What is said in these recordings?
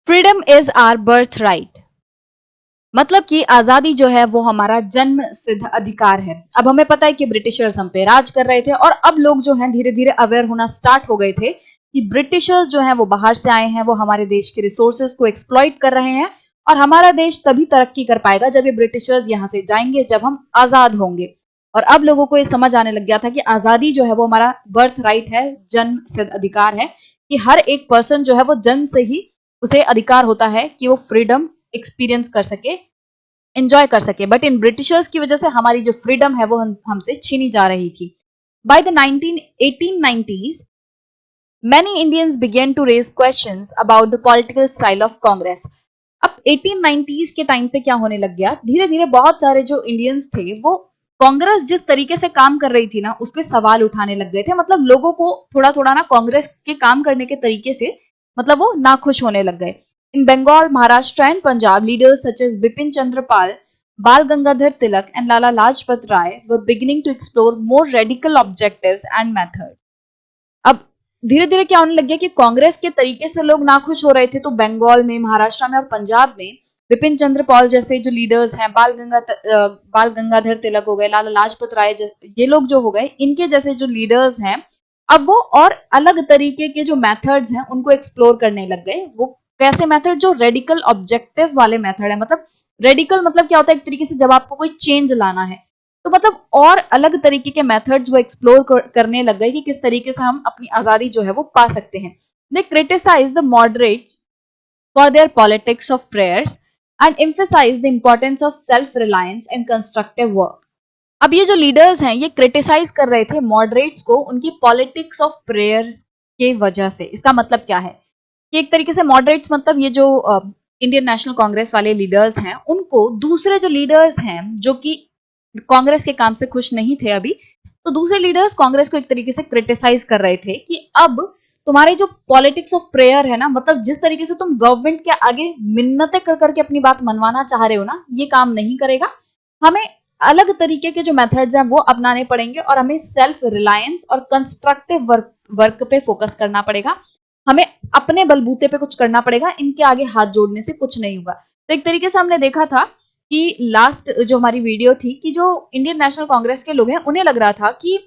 Freedom is our birthright. मतलब कि आजादी जो है वो हमारा जन्म सिद्ध अधिकार है। अब हमें पता है कि ब्रिटिशर्स हम पे राज कर रहे थे और अब लोग जो हैं धीरे धीरे अवेयर होना स्टार्ट हो गए थे कि ब्रिटिशर्स जो हैं वो बाहर से आए हैं, वो हमारे देश के रिसोर्सेज को एक्सप्लॉइट कर रहे हैं और हमारा देश तभी तरक्की कर पाएगा जब ये ब्रिटिशर्स यहाँ से जाएंगे, जब हम आजाद होंगे। और अब लोगों को ये समझ आने लग गया था कि आजादी जो है वो हमारा बर्थ राइट है, जन्म सिद्ध अधिकार है, कि हर एक पर्सन जो है वो जन्म से ही उसे अधिकार होता है कि वो फ्रीडम एक्सपीरियंस कर सके, एंजॉय कर सके। बट इन ब्रिटिशर्स की वजह से हमारी जो फ्रीडम है वो हमसे छीनी जा रही थी। By the 1890s many Indians began to raise questions about the political style of Congress। अब 1890s के टाइम पे क्या होने लग गया, धीरे धीरे बहुत सारे जो इंडियंस थे वो कांग्रेस जिस तरीके से काम कर रही थी ना उस पर सवाल उठाने लग गए थे। मतलब लोगों को थोड़ा थोड़ा ना कांग्रेस के काम करने के तरीके से मतलब वो नाखुश होने लग गए। In Bengal, Maharashtra and Punjab, leaders such as Bipin Chandra Pal, Bal Gangadhar Tilak and Lala Lajpat Rai were beginning to explore more radical objectives and method. अब धीरे धीरे क्या होने लग गया कि कांग्रेस के तरीके से लोग नाखुश हो रहे थे, तो बंगाल में, महाराष्ट्र में और पंजाब में विपिन चंद्र पॉल जैसे जो लीडर्स हैं, बाल गंगाधर तिलक हो गए, लाला लाजपत राय, ये लोग जो हो गए, इनके जैसे जो लीडर्स हैं, अब वो और अलग तरीके के जो मेथड्स हैं उनको एक्सप्लोर करने लग गए। वो कैसे मेथड? जो रेडिकल ऑब्जेक्टिव वाले मेथड है। मतलब रेडिकल मतलब क्या होता है? एक तरीके से जब आपको कोई चेंज लाना है, तो मतलब और अलग तरीके के मेथड्स वो एक्सप्लोर करने लग गए कि किस तरीके से हम अपनी आजादी जो है वो पा सकते हैं। They criticize the moderates for their politics of prayers and emphasize the importance of self reliance and constructive work. अब ये जो लीडर्स हैं ये क्रिटिसाइज कर रहे थे मॉडरेट्स को उनकी पॉलिटिक्स ऑफ प्रेयर्स के वजह से। इसका मतलब क्या है कि एक तरीके से मॉडरेट्स मतलब ये जो इंडियन नेशनल कांग्रेस वाले लीडर्स हैं, उनको दूसरे जो लीडर्स हैं जो कि कांग्रेस के काम से खुश नहीं थे अभी, तो दूसरे लीडर्स कांग्रेस को एक तरीके से क्रिटिसाइज कर रहे थे कि अब तुम्हारी जो पॉलिटिक्स ऑफ प्रेयर है ना, मतलब जिस तरीके से तुम गवर्नमेंट के आगे मिन्नतें कर करके अपनी बात मनवाना चाह रहे हो ना, ये काम नहीं करेगा। हमें अलग तरीके के जो मेथड्स हैं वो अपनाने पड़ेंगे और हमें सेल्फ रिलायंस और कंस्ट्रक्टिव वर्क पे फोकस करना पड़ेगा। हमें अपने बलबूते पे कुछ करना पड़ेगा, इनके आगे हाथ जोड़ने से कुछ नहीं होगा। तो एक तरीके से हमने देखा था कि लास्ट जो हमारी वीडियो थी कि जो इंडियन नेशनल कांग्रेस के लोग हैं उन्हें लग रहा था कि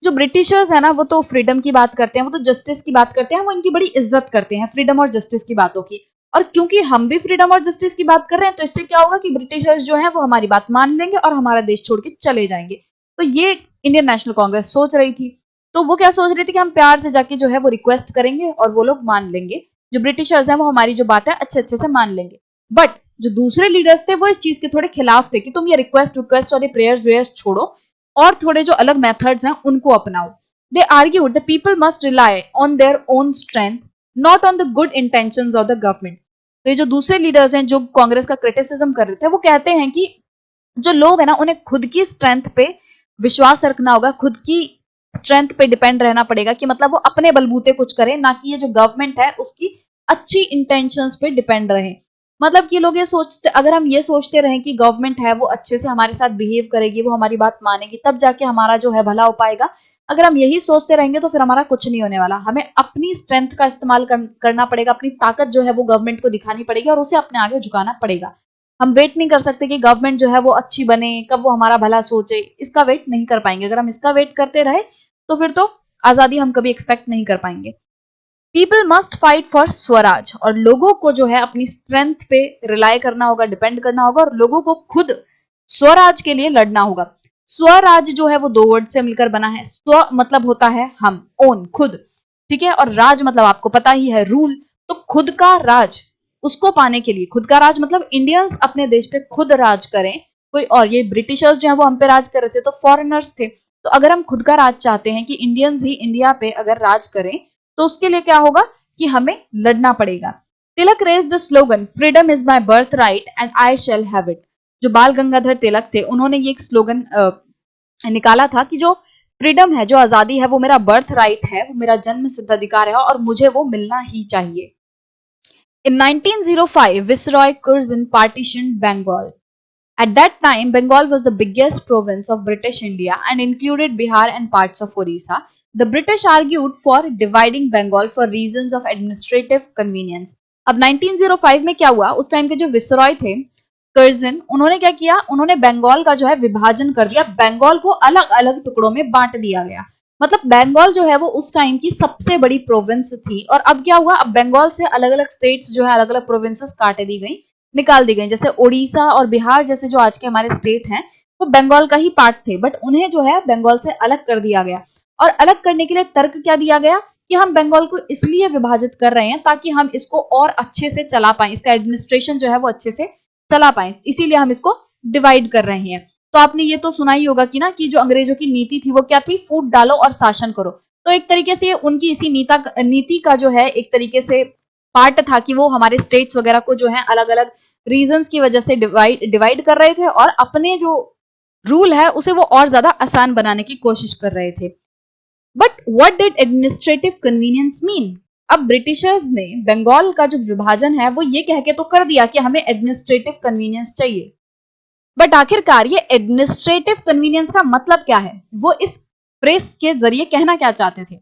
जो ब्रिटिशर्स है ना वो तो फ्रीडम की बात करते हैं, वो तो जस्टिस की बात करते हैं, वो इनकी बड़ी इज्जत करते हैं फ्रीडम और जस्टिस की बातों की। और क्योंकि हम भी फ्रीडम और जस्टिस की बात कर रहे हैं तो इससे क्या होगा कि ब्रिटिशर्स जो है वो हमारी बात मान लेंगे और हमारा देश छोड़ के चले जाएंगे। तो ये इंडियन नेशनल कांग्रेस सोच रही थी। तो वो क्या सोच रही थी कि हम प्यार से जाके जो है वो रिक्वेस्ट करेंगे और वो लोग मान लेंगे, जो ब्रिटिशर्स हैं वो हमारी जो बात है अच्छे अच्छे से मान लेंगे। बट जो दूसरे लीडर्स थे वो इस चीज के थोड़े खिलाफ थे कि तुम ये रिक्वेस्ट और ये प्रेयर्स छोड़ो और थोड़े जो अलग मेथड्स हैं उनको अपनाओ। They argued the people must rely on their own strength, not on the good intentions of the government. तो ये जो दूसरे लीडर्स हैं जो कांग्रेस का क्रिटिसिज्म कर रहे थे, वो कहते हैं कि जो लोग है ना उन्हें खुद की स्ट्रेंथ पे विश्वास रखना होगा, खुद की स्ट्रेंथ पे डिपेंड रहना पड़ेगा, कि मतलब वो अपने बलबूते कुछ करें, ना कि ये जो गवर्नमेंट है उसकी अच्छी इंटेंशंस पे डिपेंड रहे। मतलब कि लोग ये सोचते, अगर हम ये सोचते रहें कि गवर्नमेंट है वो अच्छे से हमारे साथ बिहेव करेगी, वो हमारी बात मानेगी, तब जाके हमारा जो है भला हो पाएगा, अगर हम यही सोचते रहेंगे तो फिर हमारा कुछ नहीं होने वाला। हमें अपनी स्ट्रेंथ का इस्तेमाल करना पड़ेगा, अपनी ताकत जो है वो गवर्नमेंट को दिखानी पड़ेगी और उसे अपने आगे झुकाना पड़ेगा। हम वेट नहीं कर सकते कि गवर्नमेंट जो है वो अच्छी बने, कब वो हमारा भला सोचे, इसका वेट नहीं कर पाएंगे। अगर हम इसका वेट करते रहे तो फिर तो आजादी हम कभी एक्सपेक्ट नहीं कर पाएंगे। People must fight for Swaraj, और लोगों को जो है अपनी स्ट्रेंथ पे रिलाई करना होगा, डिपेंड करना होगा, और लोगों को खुद स्वराज के लिए लड़ना होगा। स्वराज जो है वो दो वर्ड से मिलकर बना है। स्व मतलब होता है हम, ओन, खुद, ठीक है, और राज मतलब आपको पता ही है, रूल। तो खुद का राज, उसको पाने के लिए, खुद का राज मतलब इंडियंस अपने देश पे खुद राज करें कोई और। ये ब्रिटिशर्स जो है वो हम पे राज कर रहे थे तो फॉरेनर्स थे। तो अगर हम खुद का राज चाहते हैं कि इंडियंस ही इंडिया पे अगर राज करें, तो उसके लिए क्या होगा कि हमें लड़ना पड़ेगा। Tilak raised the slogan freedom is my birthright and I shall have it. जो बाल गंगाधर तिलक थे उन्होंने ये एक स्लोगन निकाला था कि जो फ्रीडम है, जो आजादी है, वो मेरा बर्थ राइट है, वो मेरा जन्म सिद्ध अधिकार है और मुझे वो मिलना ही चाहिए। In 1905, Viceroy Curzon partitioned Bengal. At that time, Bengal was the biggest province of British India and included Bihar and parts of Orissa. The British argued for dividing Bengal for reasons of administrative convenience. अब 1905 में क्या हुआ, उस time के जो विसरॉय थे Curzon, उन्होंने क्या किया, उन्होंने बंगाल का जो है विभाजन कर दिया, बंगाल को अलग अलग टुकड़ों में बांट दिया गया। मतलब बंगाल जो है वो उस टाइम की सबसे बड़ी प्रोविंस थी। और अब क्या हुआ, अब बंगाल से अलग अलग स्टेट्स जो है, अलग अलग प्रोविंसेस काट दी गई, निकाल दी गई। जैसे उड़ीसा और बिहार जैसे जो आज के हमारे स्टेट हैं वो बंगाल का ही पार्ट थे, बट उन्हें जो है बंगाल से अलग कर दिया गया। और अलग करने के लिए तर्क क्या दिया गया कि हम बंगाल को इसलिए विभाजित कर रहे हैं ताकि हम इसको और अच्छे से चला पाए, इसका एडमिनिस्ट्रेशन जो है वो अच्छे से चला पाए, इसीलिए हम इसको डिवाइड कर रहे हैं। तो आपने ये तो सुना ही होगा कि ना, कि जो अंग्रेजों की नीति थी वो क्या थी, फूट डालो और शासन करो। तो एक तरीके से उनकी इसी नीति का जो है एक तरीके से पार्ट था कि वो हमारे स्टेट्स वगैरह को जो है अलग अलग रीजंस की वजह से डिवाइड कर रहे थे और अपने जो रूल है उसे वो और ज्यादा आसान बनाने की कोशिश कर रहे थे। But what did administrative convenience mean? अब ब्रिटिशर्स ने बंगाल का जो विभाजन है वो ये कह के तो कर दिया कि हमें एडमिनिस्ट्रेटिव कन्वीनियंस चाहिए, बट आखिरकार ये एडमिनिस्ट्रेटिव कन्वीनियंस का मतलब क्या है, वो इस प्रेस के जरिए कहना क्या चाहते थे?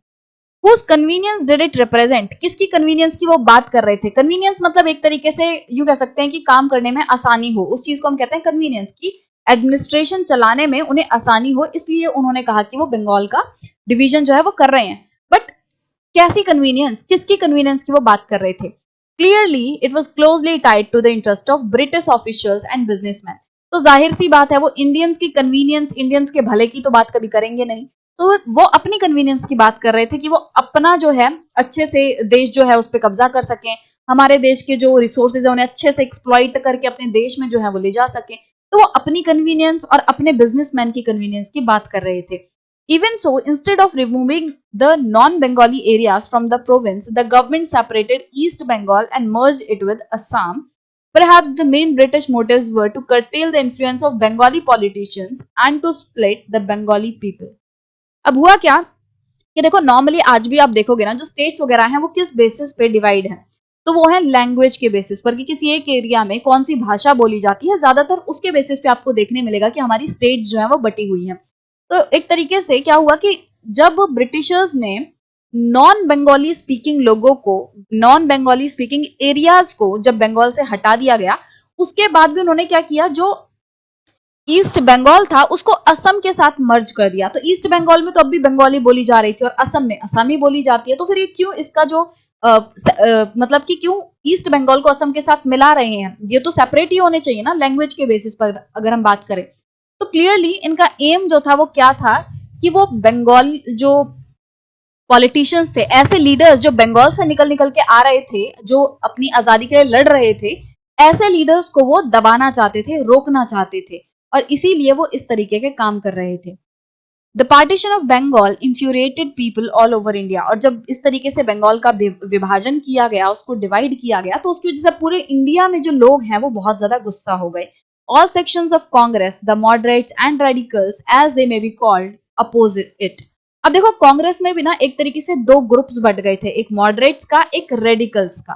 Whose convenience did it represent? किसकी कन्वीनियंस की वो बात कर रहे थे? कन्वीनियंस मतलब एक तरीके से यूं कह सकते हैं कि काम करने में आसानी हो, उस चीज को हम कहते हैं कन्वीनियंस, की एडमिनिस्ट्रेशन चलाने में उन्हें आसानी हो, इसलिए उन्होंने कहा कि वो बंगाल का डिवीजन जो है वो कर रहे हैं। बट कैसी कन्वीनियंस, किसकी कन्वीनियंस की वो बात कर रहे थे? Clearly it was closely tied to the interest of British officials and businessman. तो जाहिर सी बात है वो इंडियंस की कन्वीनियंस, इंडियंस के भले की तो बात कभी करेंगे नहीं, तो वो अपनी कन्वीनियंस की बात कर रहे थे कि वो अपना जो है अच्छे से देश जो है उस पर कब्जा कर सकें, हमारे देश के जो रिसोर्सेज है उन्हें अच्छे से एक्सप्लॉइट करके अपने देश में जो है वो ले जा सके। तो वो अपनी कन्वीनियंस और अपने बिजनेसमैन की कन्वीनियंस की बात कर रहे थे। Even so, instead of removing the non-Bengali areas from the province, the government separated East Bengal and merged it with Assam. Perhaps the main British motives were to curtail the influence of Bengali politicians and to split the Bengali people. अब हुआ क्या कि देखो, normally आज भी आप देखोगे ना, जो स्टेट्स वगैरह हैं वो किस बेसिस पे डिवाइड है, तो वो है लैंग्वेज के बेसिस पर, कि किसी एक एरिया में कौन सी भाषा बोली जाती है, ज्यादातर उसके बेसिस पे आपको देखने मिलेगा कि हमारी स्टेट्स जो है वो बटी हुई है। तो एक तरीके से क्या हुआ कि जब ब्रिटिशर्स ने नॉन बंगाली स्पीकिंग लोगों को, नॉन बंगाली स्पीकिंग एरियाज को जब बंगाल से हटा दिया गया, उसके बाद भी उन्होंने क्या किया, जो ईस्ट बंगाल था उसको असम के साथ मर्ज कर दिया। तो ईस्ट बंगाल में तो अब भी बंगाली बोली जा रही थी और असम में असमी बोली जाती है, तो फिर ये क्यों इसका जो मतलब कि क्यों ईस्ट बंगाल को असम के साथ मिला रहे हैं? ये तो सेपरेट ही होने चाहिए ना लैंग्वेज के बेसिस पर अगर हम बात करें। तो क्लियरली इनका एम जो था वो क्या था कि वो बंगाल जो पॉलिटिशियंस थे, ऐसे लीडर्स जो बंगाल से निकल निकल के आ रहे थे, जो अपनी आजादी के लिए लड़ रहे थे, ऐसे लीडर्स को वो दबाना चाहते थे, रोकना चाहते थे, और इसीलिए वो इस तरीके के काम कर रहे थे। The partition of Bengal infuriated people all over India. और जब इस तरीके से बंगाल का विभाजन किया गया, उसको डिवाइड किया गया, तो उसकी वजह से पूरे इंडिया में जो लोग हैं वो बहुत ज्यादा गुस्सा हो गए। All sections of Congress, the moderates and radicals, as they may be called, oppose it. अब देखो, कांग्रेस में भी ना एक तरीके से दो ग्रुप्स बट गए थे, एक मॉडरेट्स का, एक रेडिकल्स का।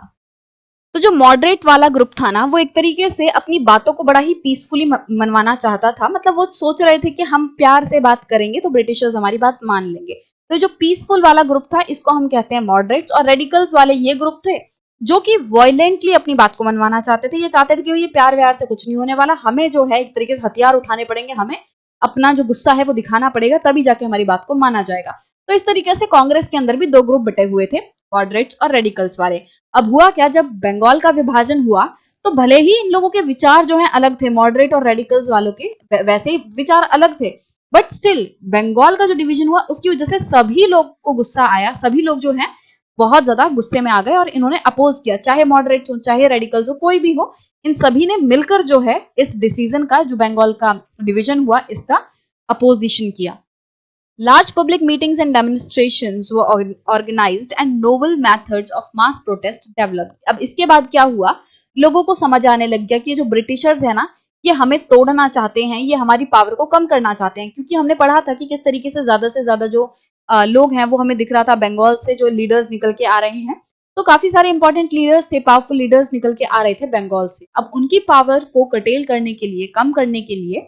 तो जो मॉडरेट वाला ग्रुप था ना, वो एक तरीके से अपनी बातों को बड़ा ही पीसफुली मनवाना चाहता था। मतलब वो सोच रहे थे कि हम प्यार से बात करेंगे तो ब्रिटिशर्स हमारी बात मान लेंगे। तो जो पीसफुल वाला ग्रुप था, इसको हम कहते हैं मॉडरेट्स, और रेडिकल्स वाले ये ग्रुप थे जो कि वायलेंटली अपनी बात को मनवाना चाहते थे। ये चाहते थे कि ये प्यार व्यार से कुछ नहीं होने वाला, हमें जो है एक तरीके से हथियार उठाने पड़ेंगे, हमें अपना जो गुस्सा है वो दिखाना पड़ेगा, तभी जाके हमारी बात को माना जाएगा। तो इस तरीके से कांग्रेस के अंदर भी दो ग्रुप बटे हुए थे, मॉडरेट्स और रेडिकल्स वाले। अब हुआ क्या, जब बंगाल का विभाजन हुआ तो भले ही इन लोगों के विचार जो है अलग थे, मॉडरेट और रेडिकल्स वालों के वैसे ही विचार अलग थे, बट स्टिल बंगाल का जो डिवीजन हुआ उसकी वजह से सभी लोग को गुस्सा आया, सभी लोग जो है बहुत ज्यादा गुस्से में आ गए और इन्होंने अपोज किया। चाहे मॉडरेट्स हो, चाहे रेडिकल्स हो, कोई भी हो, इन सभी ने मिलकर जो है इस डिसीजन का, जो बंगाल का डिवीजन हुआ, इसका अपोजिशन किया। Large public meetings and demonstrations were organized and novel methods of mass protest developed. अब इसके बाद क्या हुआ, लोगों को समझ आने लग गया कि ये जो ब्रिटिशर्स है ना, ये हमें तोड़ना चाहते हैं, ये हमारी पावर को कम करना चाहते हैं। क्योंकि हमने पढ़ा था कि किस तरीके से ज्यादा जो लोग हैं वो हमें दिख रहा था, बंगाल से जो लीडर्स निकल के आ रहे हैं, तो काफी सारे इंपॉर्टेंट लीडर्स थे, पावरफुल लीडर्स निकल के आ रहे थे बंगाल से। अब उनकी पावर को कटेल करने के लिए, कम करने के लिए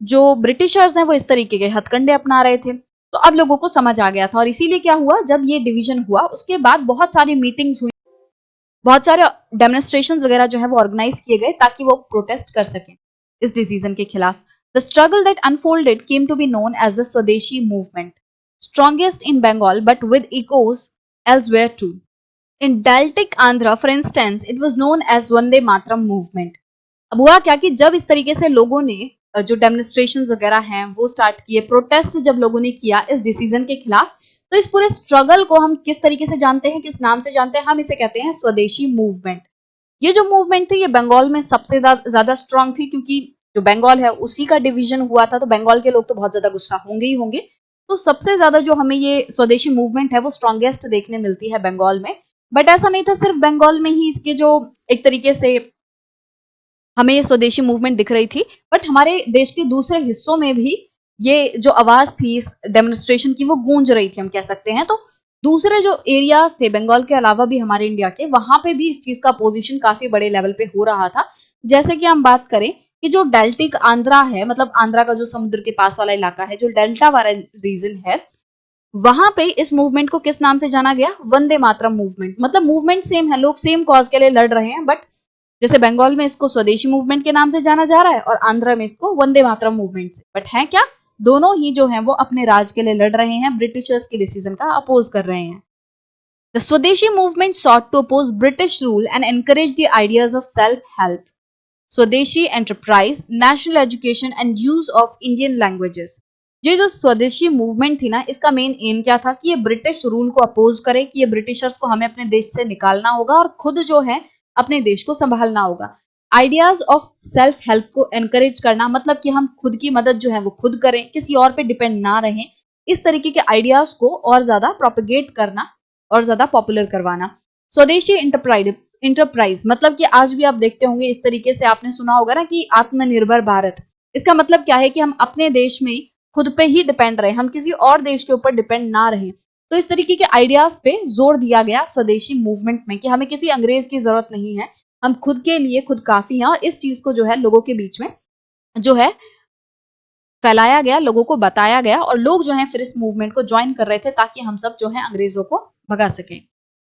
जो ब्रिटिशर्स हैं वो इस तरीके के हथकंडे अपना रहे थे। तो अब लोगों को समझ आ गया था, और इसीलिए क्या हुआ, जब ये डिवीजन हुआ उसके बाद बहुत सारी मीटिंग्स हुई। बहुत सारे डेमोन्स्ट्रेशंस वगैरह जो है वो ऑर्गेनाइज किए गए ताकि वो प्रोटेस्ट कर सकें इस डिसीजन के खिलाफ. The struggle that unfolded came to be known as the Swadeshi movement, strongest in Bengal but with echoes elsewhere too. In Deltic Andhra, for instance, it was known as Vande Mataram movement. अब हुआ क्या कि जब इस तरीके से लोगों ने जो डेमोन्स्ट्रेशन वगैरह हैं वो स्टार्ट किए, प्रोटेस्ट जब लोगों ने किया इस डिसीजन के खिलाफ, तो इस पूरे स्ट्रगल को हम किस तरीके से जानते हैं, किस नाम से जानते हैं, हम इसे कहते हैं स्वदेशी मूवमेंट. ये जो मूवमेंट थी ये बंगाल में सबसे ज्यादा स्ट्रांग थी, क्योंकि जो बंगाल है उसी का डिवीजन हुआ था, तो बंगाल के लोग तो बहुत ज्यादा गुस्सा होंगे ही होंगे. तो सबसे ज्यादा जो हमें ये स्वदेशी मूवमेंट है वो स्ट्रॉन्गेस्ट देखने मिलती है बंगाल में. बट ऐसा नहीं था सिर्फ बंगाल में ही इसके जो एक तरीके से हमें ये स्वदेशी मूवमेंट दिख रही थी, बट हमारे देश के दूसरे हिस्सों में भी ये जो आवाज थी इस डेमोन्स्ट्रेशन की वो गूंज रही थी, हम कह सकते हैं. तो दूसरे जो एरियाज थे बंगाल के अलावा भी हमारे इंडिया के, वहां पे भी इस चीज का अपोजिशन काफी बड़े लेवल पे हो रहा था. जैसे कि हम बात करें कि जो डेल्टिक आंध्रा है, मतलब आंध्रा का जो समुद्र के पास वाला इलाका है, जो डेल्टा वाला रीजन है, वहां पे इस मूवमेंट को किस नाम से जाना गया? वंदे मातरम मूवमेंट. मतलब मूवमेंट सेम है, लोग सेम कॉज के लिए लड़ रहे हैं, बट जैसे बंगाल में इसको स्वदेशी मूवमेंट के नाम से जाना जा रहा है और आंध्र में इसको वंदे मातरम मूवमेंट से, बट है क्या? दोनों ही जो है वो अपने राज के लिए लड़ रहे हैं, ब्रिटिशर्स के डिसीजन का अपोज कर रहे हैं. The Swadeshi movement sought to oppose British rule and encourage the ideas of self-help, स्वदेशी enterprise, national education and use of Indian languages. ये जो स्वदेशी मूवमेंट थी ना, इसका मेन एम क्या था कि ये ब्रिटिश रूल को अपोज करे, कि ये ब्रिटिशर्स को हमें अपने देश से निकालना होगा और खुद जो है अपने देश को संभालना होगा. आइडियाज ऑफ सेल्फ हेल्प को एनकरेज करना, मतलब कि हम खुद की मदद जो है वो खुद करें, किसी और पे डिपेंड ना रहें. इस तरीके के आइडियाज को और ज्यादा प्रोपेगेट करना और ज्यादा पॉपुलर करवाना. स्वदेशी इंटरप्राइज मतलब कि आज भी आप देखते होंगे इस तरीके से आपने सुना होगा ना कि आत्मनिर्भर भारत. इसका मतलब क्या है कि हम अपने देश में खुद पे ही डिपेंड रहे, हम किसी और देश के ऊपर डिपेंड ना रहे. तो इस तरीके के आइडियाज पे जोर दिया गया स्वदेशी मूवमेंट में कि हमें किसी अंग्रेज की जरूरत नहीं है, हम खुद के लिए खुद काफी हैं. और इस चीज को जो है लोगों के बीच में जो है फैलाया गया, लोगों को बताया गया, और लोग जो है फिर इस मूवमेंट को ज्वाइन कर रहे थे ताकि हम सब जो है अंग्रेजों को भगा सकें.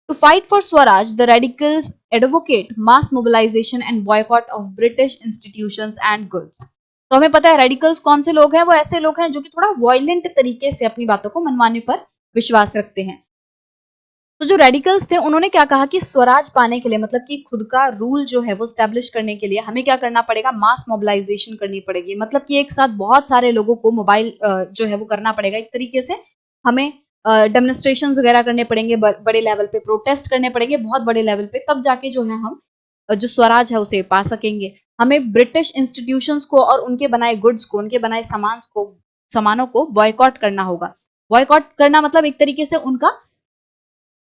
To fight for Swaraj, the radicals advocate mass mobilization and boycott of British institutions and goods. तो हमें पता है रेडिकल्स कौन से लोग हैं? वो ऐसे लोग हैं जो कि थोड़ा वायलेंट तरीके से अपनी बातों को मनवाने पर विश्वास रखते हैं. तो जो रेडिकल्स थे उन्होंने क्या कहा कि स्वराज पाने के लिए, मतलब कि खुद का रूल जो है वो स्टैब्लिश करने के लिए हमें क्या करना पड़ेगा? मास मोबिलाइजेशन करनी पड़ेगी. मतलब कि एक साथ बहुत सारे लोगों को मोबाइल जो है वो करना पड़ेगा. एक तरीके से हमें डेमोन्स्ट्रेशन वगैरह करने पड़ेंगे, बड़े लेवल पे प्रोटेस्ट करने पड़ेंगे, बहुत बड़े लेवल पे, तब जाके जो है हम जो स्वराज है उसे पा सकेंगे. हमें ब्रिटिश इंस्टीट्यूशंस को और उनके बनाए गुड्स को, उनके बनाए सामानों को बॉयकॉट करना होगा. बॉयकॉट करना मतलब एक तरीके से उनका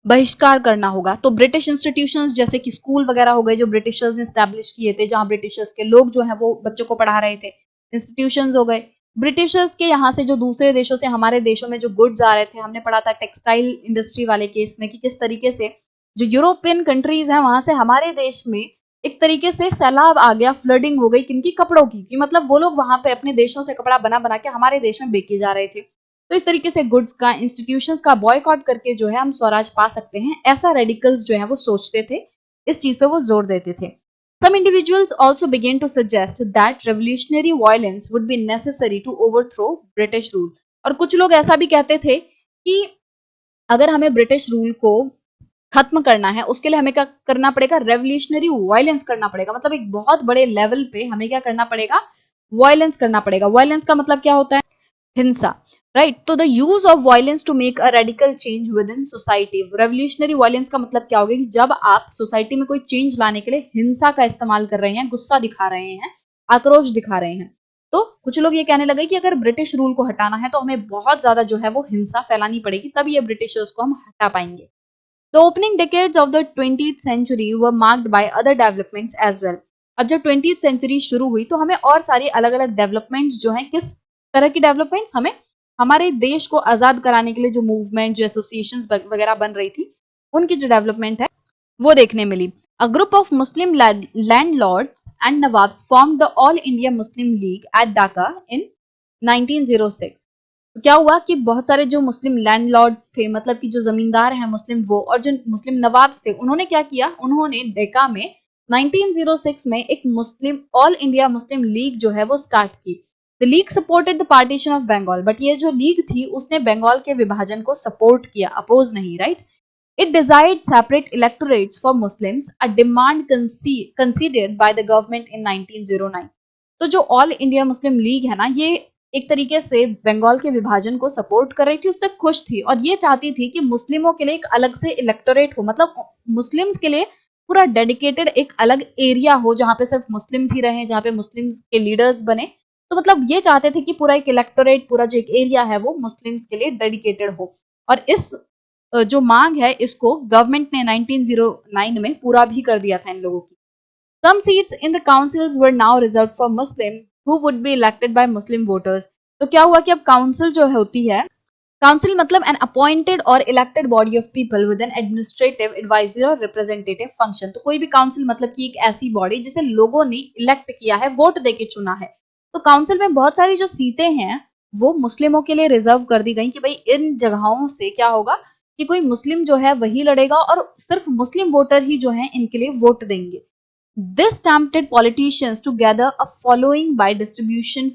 बहिष्कार करना होगा. तो ब्रिटिश इंस्टीट्यूशंस जैसे कि स्कूल वगैरह हो गए जो ब्रिटिशर्स ने स्टैब्लिश किए थे, जहां ब्रिटिशर्स के लोग जो है वो बच्चों को पढ़ा रहे थे, इंस्टीट्यूशंस हो गए. ब्रिटिशर्स के यहाँ से जो दूसरे देशों से हमारे देशों में जो गुड्स आ रहे थे, हमने पढ़ा था टेक्सटाइल इंडस्ट्री वाले केस में कि किस तरीके से जो यूरोपियन कंट्रीज हैं वहां से हमारे देश में एक तरीके से सैलाब आ गया, फ्लडिंग हो गई किनकी? कपड़ों की. कि मतलब वो लोग वहां पे अपने देशों से कपड़ा बना बना के हमारे देश में बेचे जा रहे थे. तो इस तरीके से गुड्स का, इंस्टीट्यूशंस का बॉयकॉट करके जो है हम स्वराज पा सकते हैं, ऐसा रेडिकल्स जो है वो सोचते थे, इस चीज पे वो जोर देते थे. Some individuals also began to suggest that revolutionary violence would be necessary to overthrow British rule. और कुछ लोग ऐसा भी कहते थे कि अगर हमें ब्रिटिश रूल को खत्म करना है उसके लिए हमें क्या करना पड़ेगा? रेवोल्यूशनरी वायलेंस करना पड़ेगा. मतलब एक बहुत बड़े लेवल पे हमें क्या करना पड़ेगा? वायलेंस करना पड़ेगा. वायलेंस का मतलब क्या होता है? हिंसा. राइट. तो the use of violence to make a radical change within society. Revolutionary violence का मतलब क्या होगा कि जब आप सोसाइटी में कोई चेंज लाने के लिए हिंसा का इस्तेमाल कर रहे हैं, गुस्सा दिखा रहे हैं, आक्रोश दिखा रहे हैं. तो कुछ लोग ये कहने लगे कि अगर ब्रिटिश रूल को हटाना है तो हमें बहुत ज्यादा जो है वो हिंसा फैलानी पड़ेगी, तब ये ब्रिटिशर्स को हम हटा पाएंगे. The opening decades of the 20th century were marked by other developments as well. अब जब 20th सेंचुरी शुरू हुई तो हमें और सारी अलग अलग डेवलपमेंट्स जो है, किस तरह की डेवलपमेंट्स? हमें हमारे देश को आजाद कराने के लिए जो मूवमेंट, जो एसोसिएशंस वगैरह बन रही थी, उनकी जो डेवलपमेंट है वो देखने मिली. A group of Muslim landlords and nawabs formed the All India Muslim League at Dhaka in 1906. तो क्या हुआ कि बहुत सारे जो मुस्लिम लैंडलॉर्ड्स थे, मतलब कि जो जमींदार हैं मुस्लिम, वो और जो मुस्लिम नवाब्स थे, उन्होंने क्या किया, उन्होंने डेक्का में 1906 में एक Muslim All India Muslim League जो है वो स्टार्ट की। The League supported the partition of Bengal, but ये जो लीग थी उसने बंगाल के विभाजन को सपोर्ट किया, अपोज नहीं, right. It desired separate electorates for Muslims, a demand conceded by the government in 1909. तो जो ऑल इंडिया मुस्लिम लीग है ना, ये एक तरीके से बंगाल के विभाजन को सपोर्ट कर रही थी, उससे खुश थी और ये चाहती थी कि मुस्लिमों के लिए एक अलग से इलेक्टोरेट हो, मतलब मुस्लिम्स के लिए पूरा डेडिकेटेड एक अलग एरिया हो जहाँ पे सिर्फ मुस्लिम्स ही रहे, जहाँ पे मुस्लिम्स के लीडर्स बने। तो मतलब ये चाहते थे कि पूरा एक इलेक्टोरेट, पूरा जो एक एरिया है वो मुस्लिम्स के लिए डेडिकेटेड हो। और इस जो मांग है इसको गवर्नमेंट ने 1909 में पूरा भी कर दिया था इन लोगों की। Some seats in the councils were now reserved for Muslim who would be elected by Muslim voters. तो क्या हुआ कि अब काउंसिल जो होती है, काउंसिल मतलब एन अपॉइंटेड और elected body of people with N administrative, advisory और रिप्रेजेंटेटिव फंक्शन। तो कोई भी काउंसिल मतलब कि एक ऐसी बॉडी जिसे लोगों ने इलेक्ट किया है, वोट देके चुना है। तो काउंसिल में बहुत सारी जो सीटें हैं वो मुस्लिमों के लिए रिजर्व कर दी गई कि भाई इन जगहों से क्या होगा कि कोई मुस्लिम जो है वही लड़ेगा और सिर्फ मुस्लिम वोटर ही जो है इनके लिए वोट देंगे। This tempted politicians to gather a following by distributing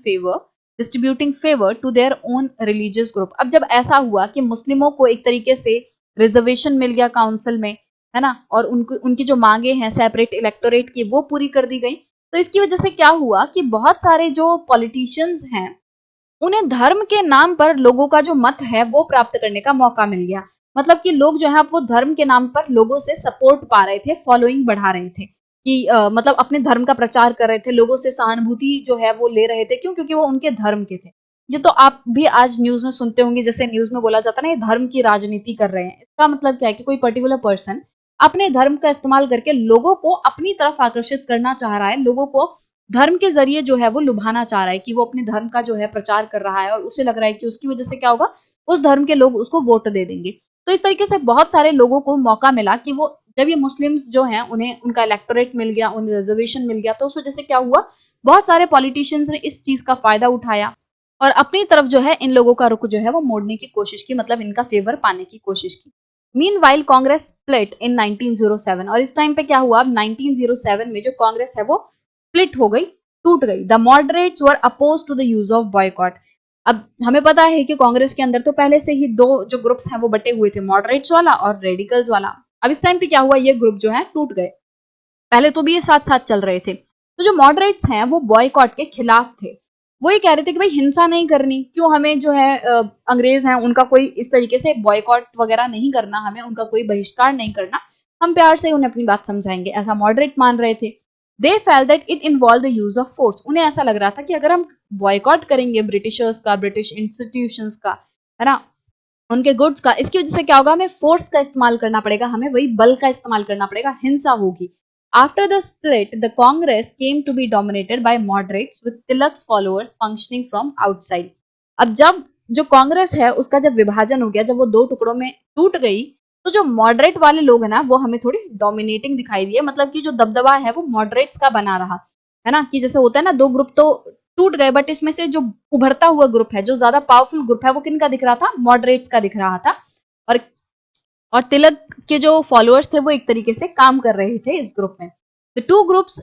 favor to their own religious group. अब जब ऐसा हुआ कि मुस्लिमों को एक तरीके से रिजर्वेशन मिल गया काउंसिल में, है ना, और उनकी जो मांगे हैं सेपरेट इलेक्टोरेट की वो पूरी कर दी गई, तो इसकी वजह से क्या हुआ कि बहुत सारे जो पॉलिटिशियंस हैं उन्हें धर्म के नाम पर लोगों का जो मत है वो प्राप्त करने का मौका मिल गया। मतलब कि लोग जो है वो धर्म के नाम पर लोगों से सपोर्ट पा रहे थे, फॉलोइंग बढ़ा रहे थे कि मतलब अपने धर्म का प्रचार कर रहे थे, लोगों से सहानुभूति जो है वो ले रहे थे। क्यों? क्योंकि वो उनके धर्म के थे। ये तो आप भी आज न्यूज में सुनते होंगे, जैसे न्यूज में बोला जाता है ना, ये धर्म की राजनीति कर रहे हैं। इसका मतलब क्या है कि कोई पर्टिकुलर पर्सन अपने धर्म का इस्तेमाल करके लोगों को अपनी तरफ आकर्षित करना चाह रहा है, लोगों को धर्म के जरिए जो है वो लुभाना चाह रहा है कि वो अपने धर्म का जो है प्रचार कर रहा है और उसे लग रहा है कि उसकी वजह से क्या होगा, उस धर्म के लोग उसको वोट दे देंगे। तो इस तरीके से बहुत सारे लोगों को मौका मिला कि वो जब ये मुस्लिम्स जो हैं उन्हें उनका इलेक्टोरेट मिल गया, उन्हें रिजर्वेशन मिल गया, तो उस वजह से क्या हुआ, बहुत सारे पॉलिटिशियंस ने इस चीज का फायदा उठाया और अपनी तरफ जो है इन लोगों का रुख जो है वो मोड़ने की कोशिश की, मतलब इनका फेवर पाने की कोशिश की। मीनवाइल कांग्रेस स्प्लिट इन 1907, और इस टाइम पे क्या हुआ, 1907 में जो कांग्रेस है वो स्प्लिट हो गई, टूट गई। The moderates were oppose to the use of boycott. अब हमें पता है कि कांग्रेस के अंदर तो पहले से ही दो जो ग्रुप्स हैं वो बटे हुए थे, मॉडरेट्स वाला और रेडिकल्स वाला। अब इस टाइम पे क्या हुआ, ये ग्रुप जो है टूट गए। पहले तो भी ये साथ साथ चल रहे थे। तो जो मॉडरेट्स हैं वो बॉयकॉट के खिलाफ थे। वो ये कह रहे थे कि भाई हिंसा नहीं करनी, क्यों हमें जो है अंग्रेज हैं उनका कोई इस तरीके से बॉयकॉट वगैरह नहीं करना, हमें उनका कोई बहिष्कार नहीं करना, हम प्यार से उन्हें अपनी बात समझाएंगे, ऐसा मॉडरेट मान रहे थे। They felt that it involve the use of force. उन्हें ऐसा लग रहा था कि अगर हम बॉयकॉट करेंगे ब्रिटिशर्स का, ब्रिटिश इंस्टीट्यूशंस का, है ना, उनके गुड्स का, इसकी वजह से क्या होगा, हमें फोर्स का इस्तेमाल करना पड़ेगा, हमें वही बल का इस्तेमाल करना पड़ेगा, हिंसा होगी। After the split the Congress came to be dominated by moderates with Tilak's followers functioning from outside. अब जब जो कांग्रेस है उसका जब विभाजन हो गया, जब वो दो टुकड़ों में टूट गई, तो जो मॉडरेट वाले लोग हैं ना वो हमें थोड़ी डोमिनेटिंग दिखाई दिए, मतलब कि जो दबदबा है वो मॉडरेट्स का बना रहा, है ना, कि जैसे होता है ना दो ग्रुप तो टूट गए, बट इसमें से जो उभरता हुआ ग्रुप है, जो ज्यादा पावरफुल ग्रुप है, वो किनका दिख रहा था, मॉडरेट्स का दिख रहा था। और और तिलक के जो फॉलोअर्स थे वो एक तरीके से काम कर रहे थे इस ग्रुप में। द टू ग्रुप्स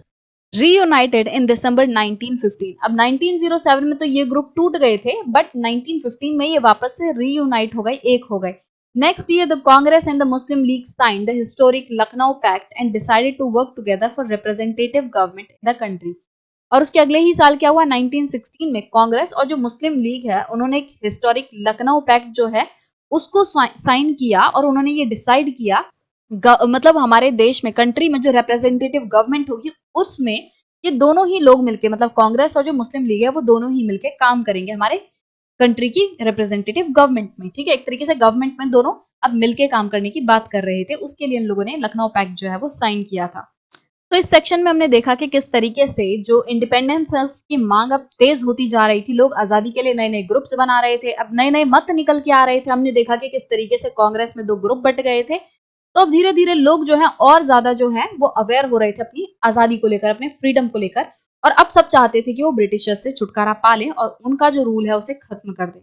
रीयूनाइटेड इन दिसंबर 1915। अब 1907 में तो ये ग्रुप टूट गए थे, बट 1915 में ये वापस से रीयूनाइट हो गए, एक हो गए। Next year the Congress and the Muslim League signed the historic Lucknow pact and decided to work together for representative government in the country. और उसके अगले ही साल क्या हुआ, 1916 में कांग्रेस और जो मुस्लिम लीग है उन्होंने एक हिस्टोरिक लखनऊ पैक्ट जो है उसको साइन किया और उन्होंने ये डिसाइड किया, मतलब हमारे देश में, कंट्री में जो रिप्रेजेंटेटिव गवर्नमेंट होगी उसमें ये दोनों ही लोग मिलके, मतलब कांग्रेस और जो मुस्लिम लीग है वो दोनों ही मिलके काम करेंगे हमारे कंट्री की रिप्रेजेंटेटिव गवर्नमेंट में। ठीक है, एक तरीके से गवर्नमेंट में दोनों अब मिलके काम करने की बात कर रहे थे, उसके लिए इन लोगों ने लखनऊ पैक्ट जो है वो साइन किया था। तो इस सेक्शन में हमने देखा कि किस तरीके से जो इंडिपेंडेंस है उसकी मांग अब तेज होती जा रही थी, लोग आजादी के लिए नए नए ग्रुप्स बना रहे थे, अब नए नए मत निकल के आ रहे थे। हमने देखा कि किस तरीके से कांग्रेस में दो ग्रुप बट गए थे। तो अब धीरे धीरे लोग जो है और ज्यादा जो है वो अवेयर हो रहे थे अपनी आजादी को लेकर, अपने फ्रीडम को लेकर, और अब सब चाहते थे कि वो ब्रिटिशर्स से छुटकारा पा लें और उनका जो रूल है उसे खत्म कर दें।